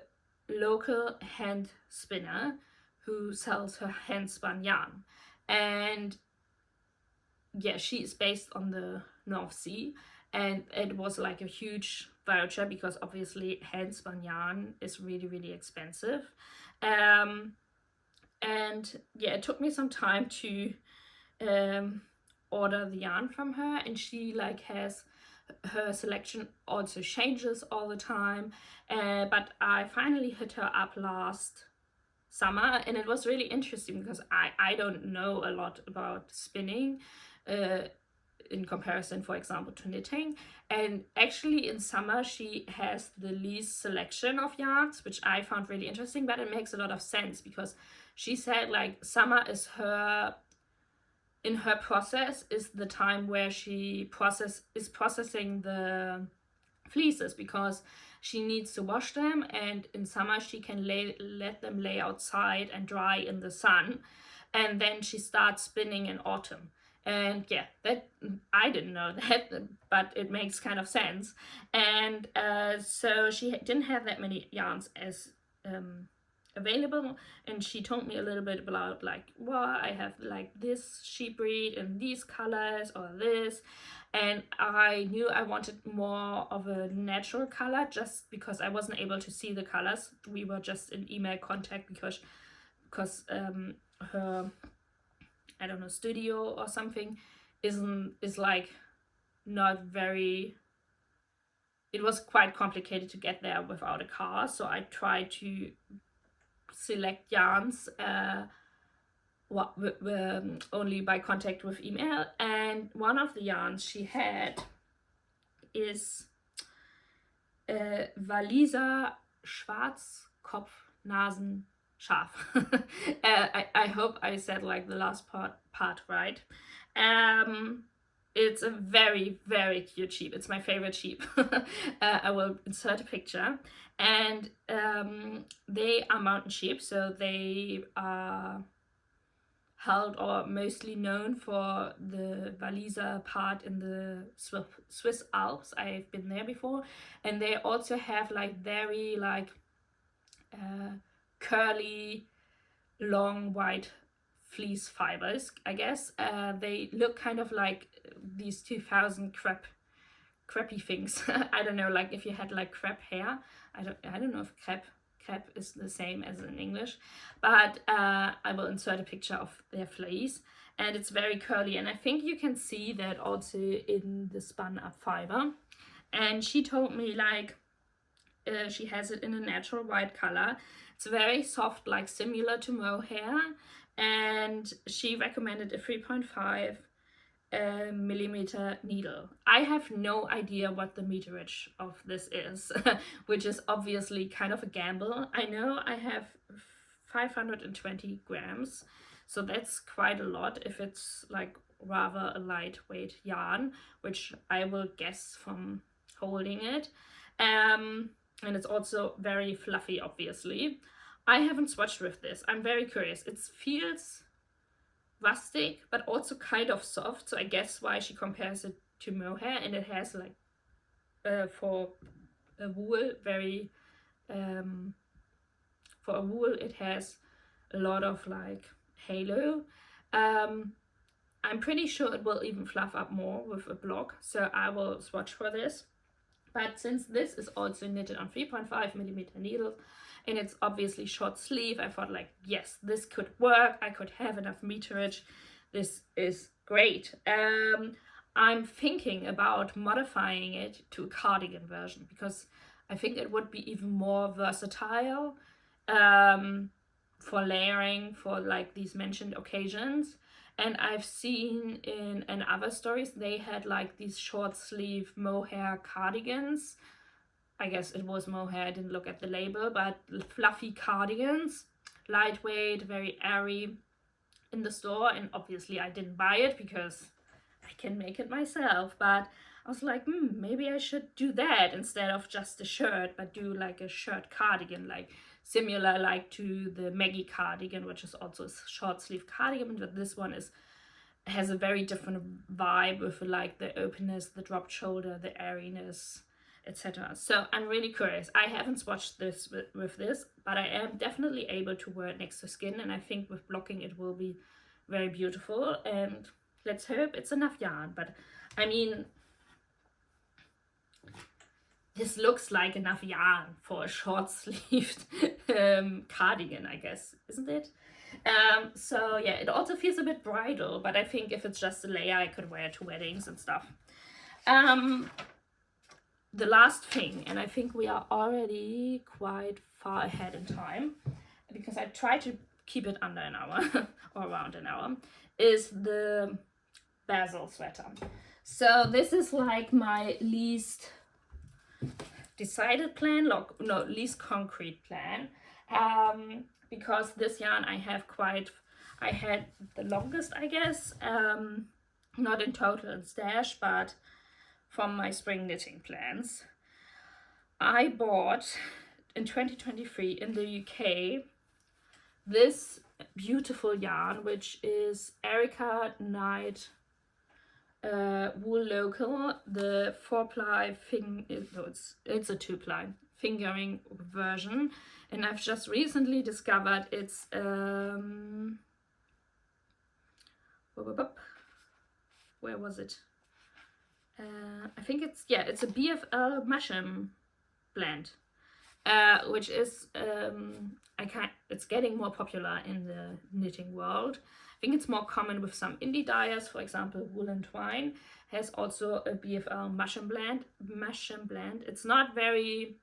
local hand spinner who sells her hand spun yarn. And yeah, she is based on the North Sea, and it was like a huge voucher because obviously hand spun yarn is really, really expensive. And yeah, it took me some time to order the yarn from her, and she like has her selection also changes all the time, but I finally hit her up last summer, and it was really interesting because I don't know a lot about spinning in comparison, for example, to knitting. And actually in summer she has the least selection of yarns, which I found really interesting, but it makes a lot of sense because she said like summer is her, in her process, is the time where she is processing the fleeces, because she needs to wash them, and in summer she can let them lay outside and dry in the sun, and then she starts spinning in autumn. And yeah, that I didn't know that, but it makes kind of sense. And so she didn't have that many yarns as available, and she told me a little bit about like, well, I have like this sheep breed and these colors or this, and I knew I wanted more of a natural color just because I wasn't able to see the colors. We were just in email contact because her, I don't know, studio or something is like not very, it was quite complicated to get there without a car, so I tried to select yarns only by contact with email. And one of the yarns she had is Waliser Schwarzkopf Nasen Schaf. I hope I said like the last part right. It's a very, very cute sheep. It's my favorite sheep. I will insert a picture. And they are mountain sheep, so they are held or mostly known for the Waliser part in the Swiss Alps. I've been there before. And they also have like very like curly, long white fleece fibers, I guess. They look kind of like these 2000 crappy things. I don't know, like if you had like crap hair. I don't know if crap is the same as in English, but I will insert a picture of their fleece, and it's very curly, and I think you can see that also in the spun up fiber. And she told me like she has it in a natural white color. It's very soft, like similar to mohair, and she recommended a 3.5 millimeter needle. I have no idea what the meterage of this is, which is obviously kind of a gamble. I know I have 520 grams, so that's quite a lot if it's like rather a lightweight yarn, which I will guess from holding it. And it's also very fluffy, obviously. I haven't swatched with this. I'm very curious. It feels rustic, but also kind of soft, so I guess why she compares it to mohair. And it has like for a wool it has a lot of like halo. I'm pretty sure it will even fluff up more with a block, so I will swatch for this. But since this is also knitted on 3.5 millimeter needles, and it's obviously short sleeve, I thought like, yes, this could work. I could have enough meterage. This is great. I'm thinking about modifying it to a cardigan version because I think it would be even more versatile for layering for like these mentioned occasions. And I've seen in other stories they had like these short sleeve mohair cardigans. I guess it was mohair, I didn't look at the label, but fluffy cardigans lightweight, very airy in the store, and obviously I didn't buy it because I can make it myself, but I was like, maybe I should do that instead of just a shirt, but do like a shirt cardigan, like similar like to the Maggie cardigan, which is also a short sleeve cardigan, but this one has a very different vibe with like the openness, the dropped shoulder, the airiness, etc. So I'm really curious. I haven't swatched this with this, but I am definitely able to wear it next to skin, and I think with blocking it will be very beautiful, and let's hope it's enough yarn. But I mean, this looks like enough yarn for a short-sleeved cardigan, I guess, isn't it? So yeah, it also feels a bit bridal, but I think if it's just a layer, I could wear it to weddings and stuff. The last thing, and I think we are already quite far ahead in time, because I try to keep it under an hour or around an hour, is the Basile Sweater. So this is like my least decided plan, least concrete plan, because this yarn I had the longest, I guess, not in total in stash, but from my spring knitting plans. I bought in 2023 in the UK this beautiful yarn, which is Erica Knight Wool Local, the 4-ply it's a 2-ply fingering version, and I've just recently discovered it's where was it? I think it's a BFL Masham blend, which is it's getting more popular in the knitting world. I think it's more common with some indie dyers, for example, Wool and Twine has also a BFL Masham blend. It's not very,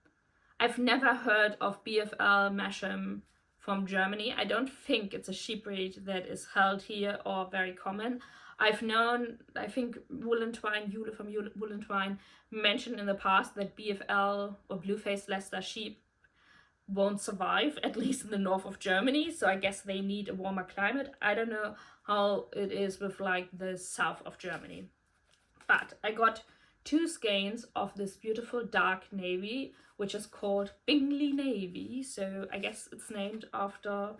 I've never heard of BFL Masham from Germany. I don't think it's a sheep breed that is held here or very common. I think Wool and Twine, Jule from Wool and Twine mentioned in the past that BFL or blue-faced Leicester sheep won't survive, at least in the north of Germany, so I guess they need a warmer climate. I don't know how it is with like the south of Germany. But I got 2 skeins of this beautiful dark navy, which is called Bingley Navy, so I guess it's named after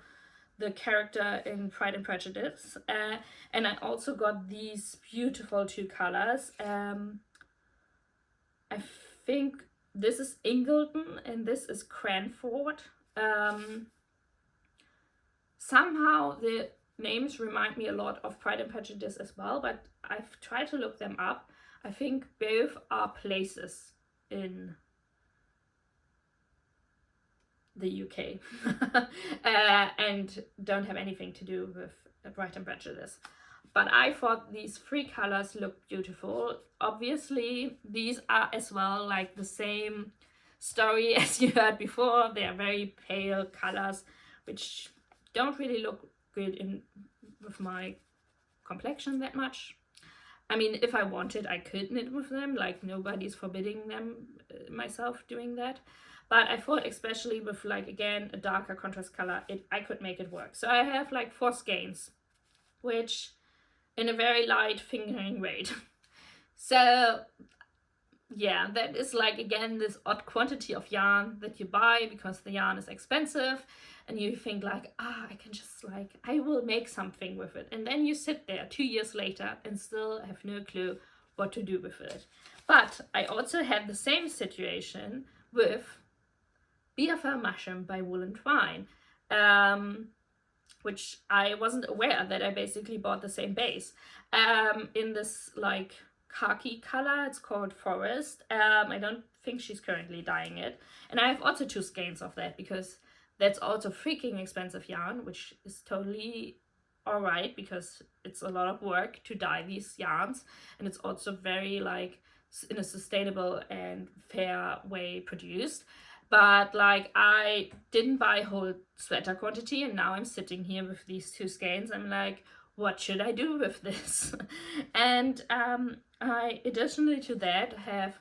the character in Pride and Prejudice. And I also got these beautiful 2 colors. I think this is Ingleton and this is Cranford. Somehow the names remind me a lot of Pride and Prejudice as well, but I've tried to look them up. I think both are places in the UK and don't have anything to do with Pride and Prejudice. But I thought these 3 colors looked beautiful. Obviously, these are as well like the same story as you heard before. They are very pale colors, which don't really look good with my complexion that much. I mean, if I wanted, I could knit with them. Like, nobody's forbidding them, myself doing that. But I thought, especially with like, again, a darker contrast color, I could make it work. So I have like 4 skeins, which in a very light fingering weight. So yeah, that is like, again, this odd quantity of yarn that you buy because the yarn is expensive, and you think like, I can just like, I will make something with it. And then you sit there 2 years later and still have no clue what to do with it. But I also had the same situation with BFL Masham by Wool and Twine, which I wasn't aware that I basically bought the same base in this like khaki color. It's called Forest. I don't think she's currently dyeing it, and I have also 2 skeins of that because that's also freaking expensive yarn, which is totally all right because it's a lot of work to dye these yarns, and it's also very like in a sustainable and fair way produced. But like, I didn't buy whole sweater quantity, and now I'm sitting here with these 2 skeins. I'm like, what should I do with this? And I additionally to that have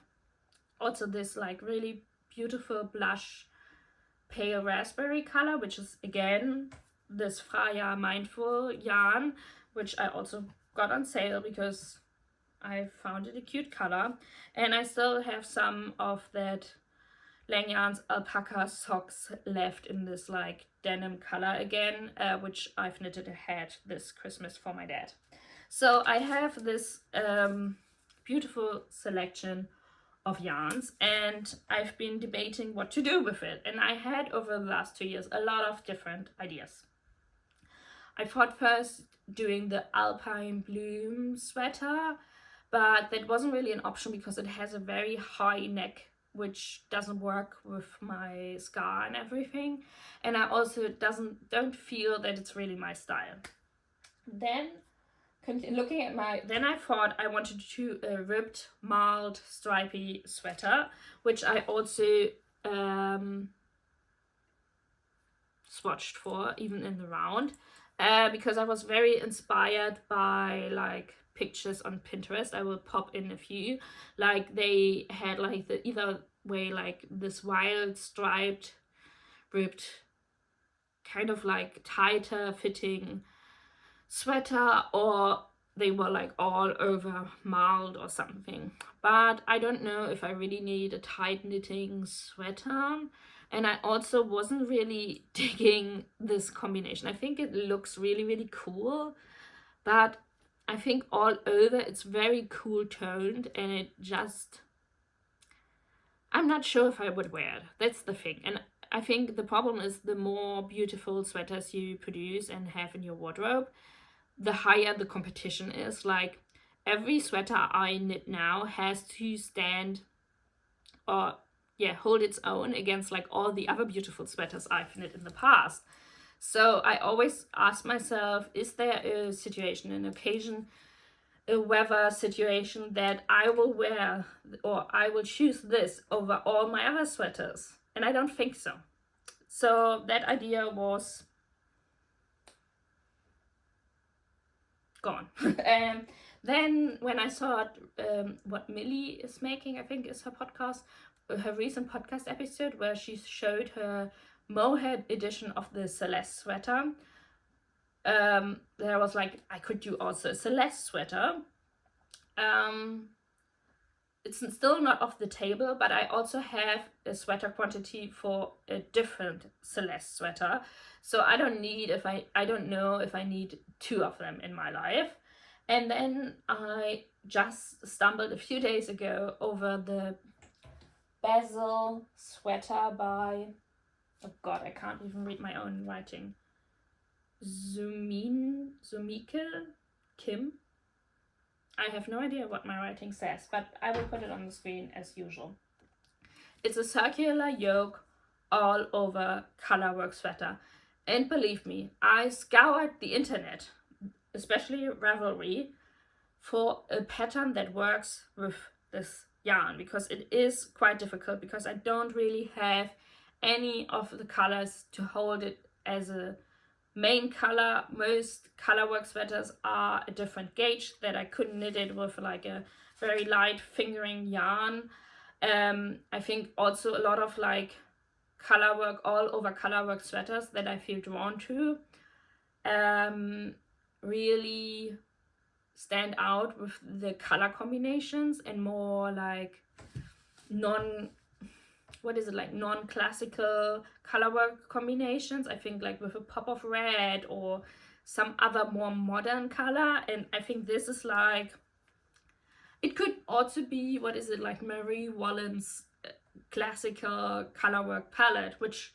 also this like really beautiful blush pale raspberry color, which is again this Freya Mindful yarn, which I also got on sale because I found it a cute color. And I still have some of that Langyarn's alpaca socks left in this like denim color again, which I've knitted a hat this Christmas for my dad. So I have this beautiful selection of yarns, and I've been debating what to do with it. And I had over the last 2 years a lot of different ideas. I thought first doing the Alpine Bloom sweater, but that wasn't really an option because it has a very high neck, which doesn't work with my scar and everything, and I also don't feel that it's really my style. Then looking at then I thought I wanted to do a ribbed, marled, stripy sweater, which I also swatched for even in the round, because I was very inspired by like pictures on Pinterest. I will pop in a few. Like they had like the either way like this wild striped ribbed kind of like tighter fitting sweater, or they were like all over marled or something. But I don't know if I really need a tight knitting sweater, and I also wasn't really digging this combination. I think it looks really, really cool, but I think all over it's very cool toned, and it just, I'm not sure if I would wear it. That's the thing. And I think the problem is the more beautiful sweaters you produce and have in your wardrobe, the higher the competition is. Like every sweater I knit now has to stand or hold its own against like all the other beautiful sweaters I've knit in the past. So I always ask myself, is there a situation, an occasion, a weather situation that I will wear or I will choose this over all my other sweaters? And I don't think so. So that idea was gone. And then when I saw what Millie is making, I think is her recent podcast episode where she showed her Mohair edition of the Celeste sweater. There was like, I could do also a Celeste sweater. It's still not off the table, but I also have a sweater quantity for a different Celeste sweater. So I don't know if I need 2 of them in my life. And then I just stumbled a few days ago over the Basile Sweater by, oh god, I can't even read my own writing. Zumike Kim. I have no idea what my writing says, but I will put it on the screen as usual. It's a circular yoke all over colorwork sweater. And believe me, I scoured the internet, especially Ravelry, for a pattern that works with this yarn, because it is quite difficult, because I don't really have any of the colors to hold it as a main color. Most colorwork sweaters are a different gauge that I couldn't knit it with like a very light fingering yarn. I think also a lot of like colorwork, all over colorwork sweaters that I feel drawn to really stand out with the color combinations and more like non-classical colorwork combinations. I think like with a pop of red or some other more modern color. And I think this is like, it could also be, like Marie Wallen's classical colorwork palette, which,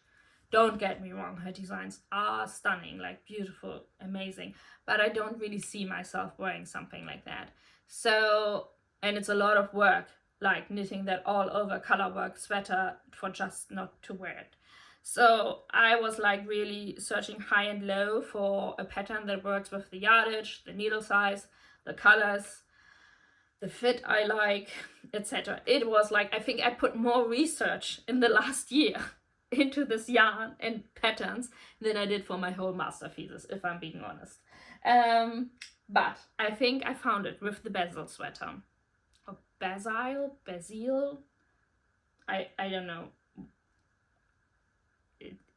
don't get me wrong, her designs are stunning, like beautiful, amazing, but I don't really see myself wearing something like that. So, and it's a lot of work, like knitting that all over colorwork sweater for just not to wear it. So I was like really searching high and low for a pattern that works with the yardage, the needle size, the colors, the fit I like, etc. It was like, I think I put more research in the last year into this yarn and patterns than I did for my whole master thesis, if I'm being honest. But I think I found it with the Basile sweater. Or Basile, I don't know.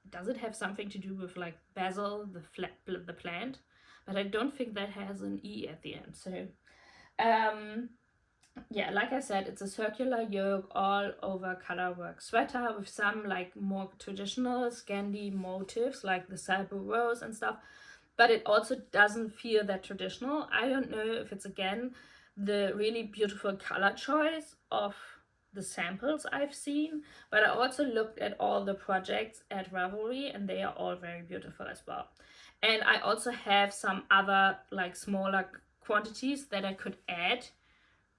does it have something to do with like basil, the plant? But I don't think that has an E at the end. So yeah, like I said, it's a circular yoke all over colorwork sweater with some like more traditional Scandi motifs like the sable rose and stuff, but it also doesn't feel that traditional. I don't know if it's again the really beautiful color choice of the samples I've seen, but I also looked at all the projects at Ravelry and they are all very beautiful as well. And I also have some other like smaller quantities that I could add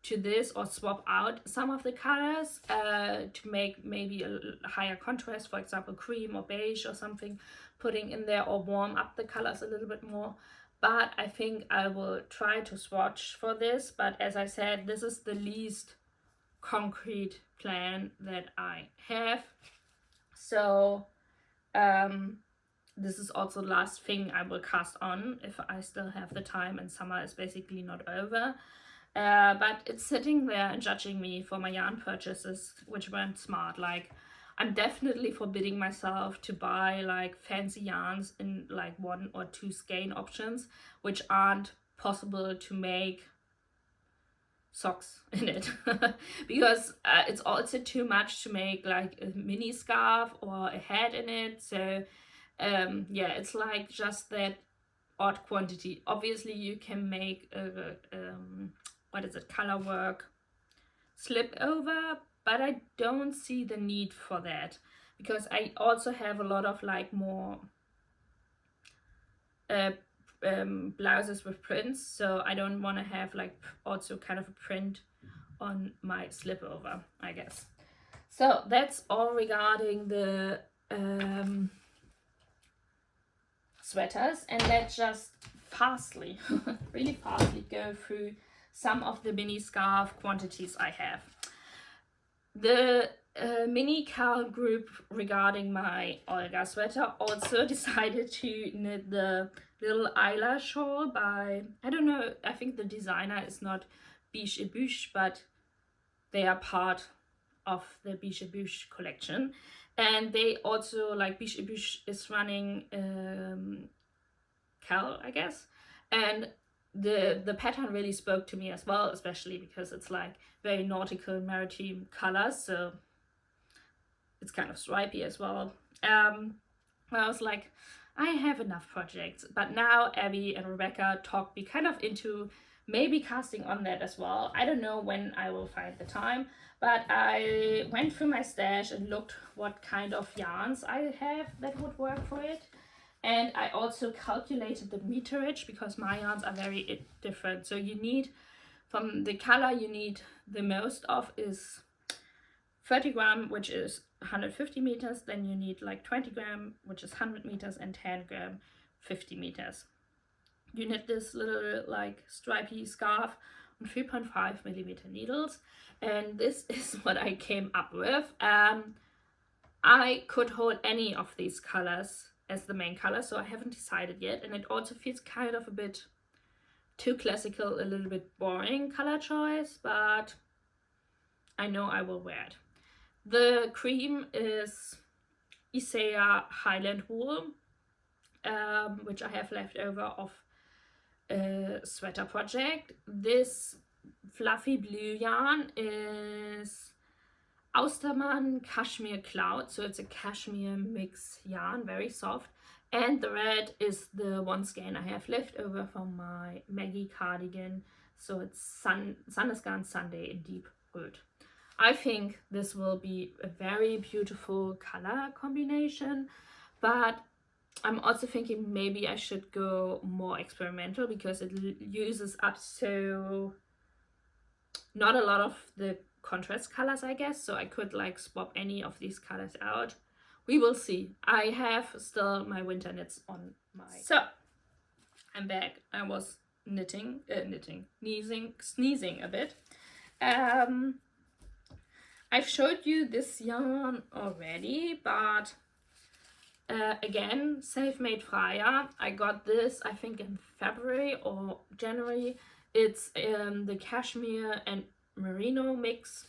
to this or swap out some of the colors to make maybe a higher contrast, for example cream or beige or something, putting in there, or warm up the colors a little bit more. But I think I will try to swatch for this, but as I said, this is the least concrete plan that I have. So this is also the last thing I will cast on if I still have the time and summer is basically not over. But it's sitting there and judging me for my yarn purchases, which weren't smart. Like, I'm definitely forbidding myself to buy like fancy yarns in like 1 or 2 skein options, which aren't possible to make socks in it because it's also too much to make like a mini scarf or a hat in it. So yeah, it's like just that odd quantity. Obviously you can make a what is it, color work slip over, but I don't see the need for that because I also have a lot of like more blouses with prints, so I don't want to have like also kind of a print on my slip over, I guess. So that's all regarding the sweaters, and let's just fastly really fastly go through some of the mini scarf quantities I have. The mini Cal group regarding my Olga sweater also decided to knit the little Isla shawl by, I don't know, I think the designer is not Biche et Bûche, but they are part of the Biche et Bûche collection. And they also, like, Biche et Bûche is running Cal, I guess, and the pattern really spoke to me as well, especially because it's like very nautical maritime colors, so it's kind of stripy as well. I was like, I have enough projects, but now Abby and Rebecca talked me kind of into maybe casting on that as well. I don't know when I will find the time, but I went through my stash and looked what kind of yarns I have that would work for it. And I also calculated the meterage because my yarns are very different. So you need, from the color you need the most of is 30 gram, which is 150 meters. Then you need like 20 gram, which is 100 meters, and 10 gram, 50 meters. You knit this little like stripy scarf on 3.5 millimeter needles. And this is what I came up with. I could hold any of these colors as the main color, so I haven't decided yet, and it also feels kind of a bit too classical, a little bit boring color choice, but I know I will wear it. The cream is Isla Highland wool, which I have left over of a sweater project. This fluffy blue yarn is Austermann Cashmere Cloud, so it's a cashmere mix yarn, very soft. And the red is the one skein I have left over from my Maggie cardigan, so it's Sandnesgarn Sunday in deep red. I think this will be a very beautiful color combination, but I'm also thinking maybe I should go more experimental because it uses up so not a lot of the contrast colors, I guess, so I could like swap any of these colors out. We will see. I have still my winter knits on my... So, I'm back. I was sneezing a bit. I've showed you this yarn already, but again, Self-Made Freya. I got this, I think, in February or January. It's the cashmere and merino mix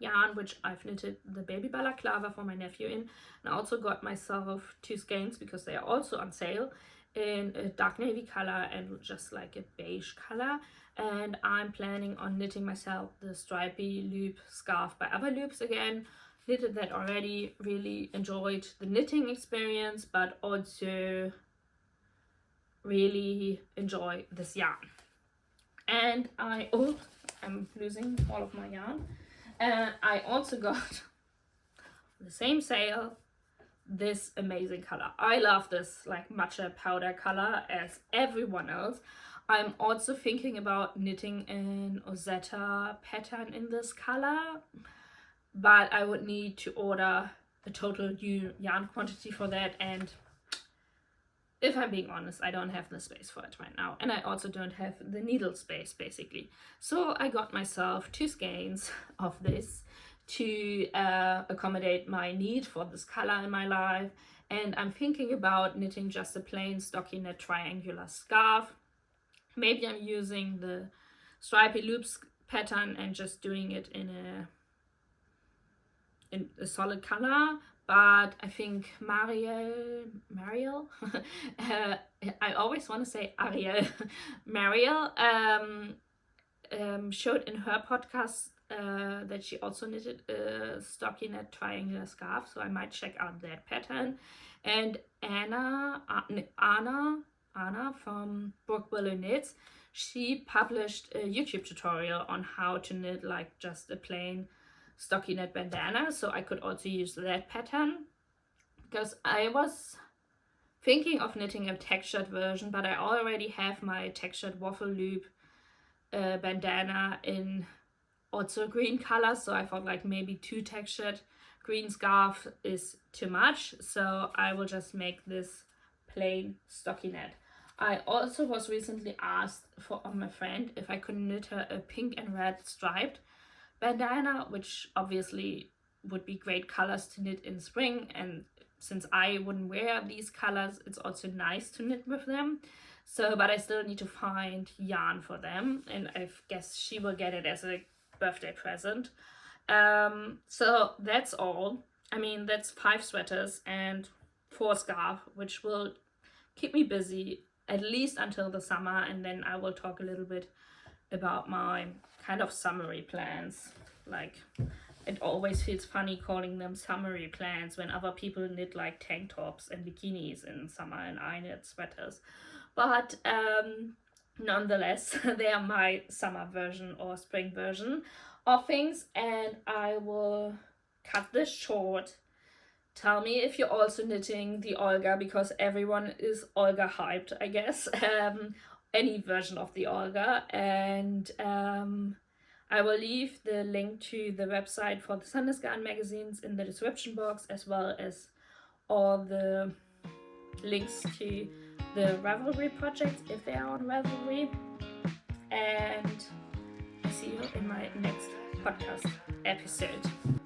yarn, which I've knitted the baby balaclava for my nephew in. And I also got myself 2 skeins because they are also on sale in a dark navy color and just like a beige color. And I'm planning on knitting myself the stripy loop scarf by Other Loops again. Knitted that already, really enjoyed the knitting experience, but also really enjoy this yarn. And I'm losing all of my yarn. And I also got the same sale this amazing color. I love this like matcha powder color as everyone else. I'm also thinking about knitting an Ozetta pattern in this color, but I would need to order a total new yarn quantity for that, and if I'm being honest, I don't have the space for it right now, and I also don't have the needle space basically. So I got myself 2 skeins of this to accommodate my need for this color in my life, and I'm thinking about knitting just a plain stockinette triangular scarf. Maybe I'm using the stripy loops pattern and just doing it in a solid color, but I think Mariel I always want to say Ariel Mariel showed in her podcast that she also knitted a stockinette triangular scarf, so I might check out that pattern. And Anna from Willow Knits, she published a YouTube tutorial on how to knit like just a plain stockinette bandana, so I could also use that pattern, because I was thinking of knitting a textured version, but I already have my textured waffle loop bandana in also green color, so I thought like maybe 2 textured green scarf is too much, so I will just make this plain stockinette. I also was recently asked from my friend if I could knit her a pink and red striped bandana, which obviously would be great colors to knit in spring, and since I wouldn't wear these colors, it's also nice to knit with them. So, but I still need to find yarn for them, and I guess she will get it as a birthday present. So that's all. I mean, that's 5 sweaters and 4 scarves, which will keep me busy at least until the summer, and then I will talk a little bit about my kind of summary plans. Like, it always feels funny calling them summary plans when other people knit like tank tops and bikinis in summer and I knit sweaters, but nonetheless they are my summer version or spring version of things. And I will cut this short. Tell me if you're also knitting the Olga, because everyone is Olga hyped, I guess. Any version of the Olga. And I will leave the link to the website for the Sandnesgarn magazines in the description box, as well as all the links to the Ravelry projects if they are on Ravelry. And I see you in my next podcast episode.